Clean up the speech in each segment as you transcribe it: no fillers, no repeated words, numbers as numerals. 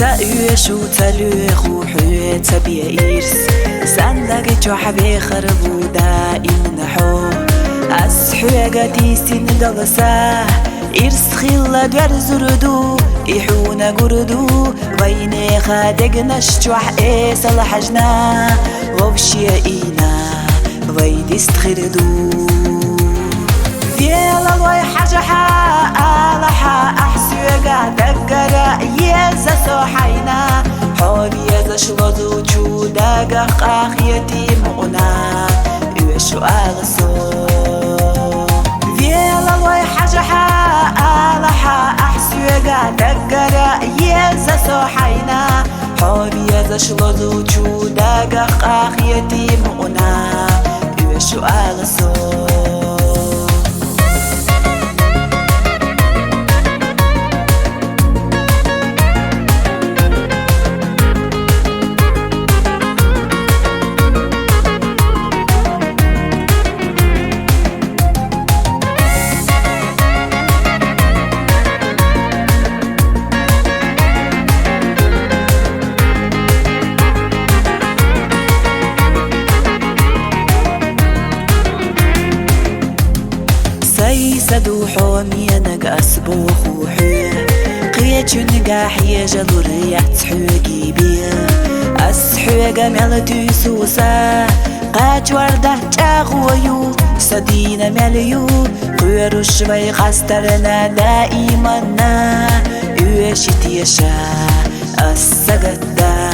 سأعيش وتلوخ وحياة بيئيرس سندق جوحبي خربو دائم نحو أسحوغتي سن دلسا إرس خلا دوار زردو إحونا قردو بيني خادق نشجوح إيس الحجنا وبشيئينا ويدست خردو فيلا الوي حجحا آلحا أحسوغا دقرا يزا سوحينا حوبي يزا شلوزو جوداقا قاخيتي مغنا يوشو آغسو فيلا الوي حجحا آلحا أحسوغا دقرا يزا سوحينا حوبي يزا شلوزو جوداقا قاخيتي مغنا يوشو آغسو سدو حومينك أسبوخ وحوه قيتشن قاحية جلوريات حوقي بيه أسحوغ ملتو سوسا قاج ورده جاغويو سدينا مليو قيروش بي قسترنا دائما يوشت يشا السقدا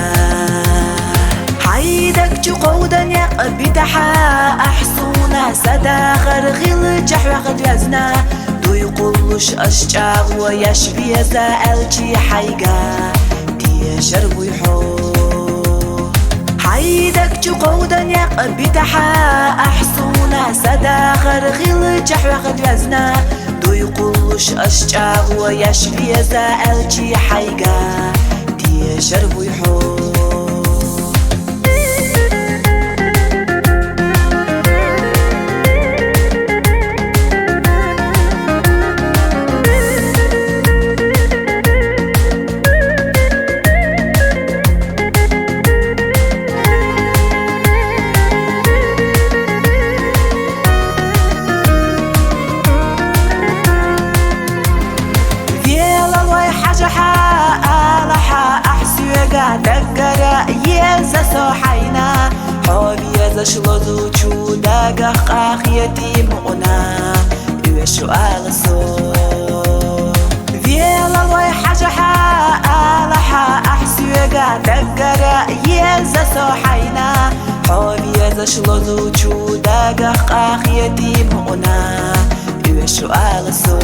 حيدك جو قودا يقبتحا أحسونا سداخر غيل جحوة قد وزنا دو يقولش أشجاغ ويشفي سألجي حيقا تيشر ويحو حيدك جو قودا يقبتحا أحسونا سداخر غيل جحوة قد وزنا دو يقولش أشجاغ ويشفي سألجي حيقا تيشر ويحو دقرا يزا سوحينا حوبي يزا شلوزو جوداقا قاخيتي مغنا يوشو آغسو فيلا الوي حجحا آلحا أحسوغا دقرا يزا سوحينا حوبي يزا شلوزو جوداقا قاخيتي مغنا يوشو آغسو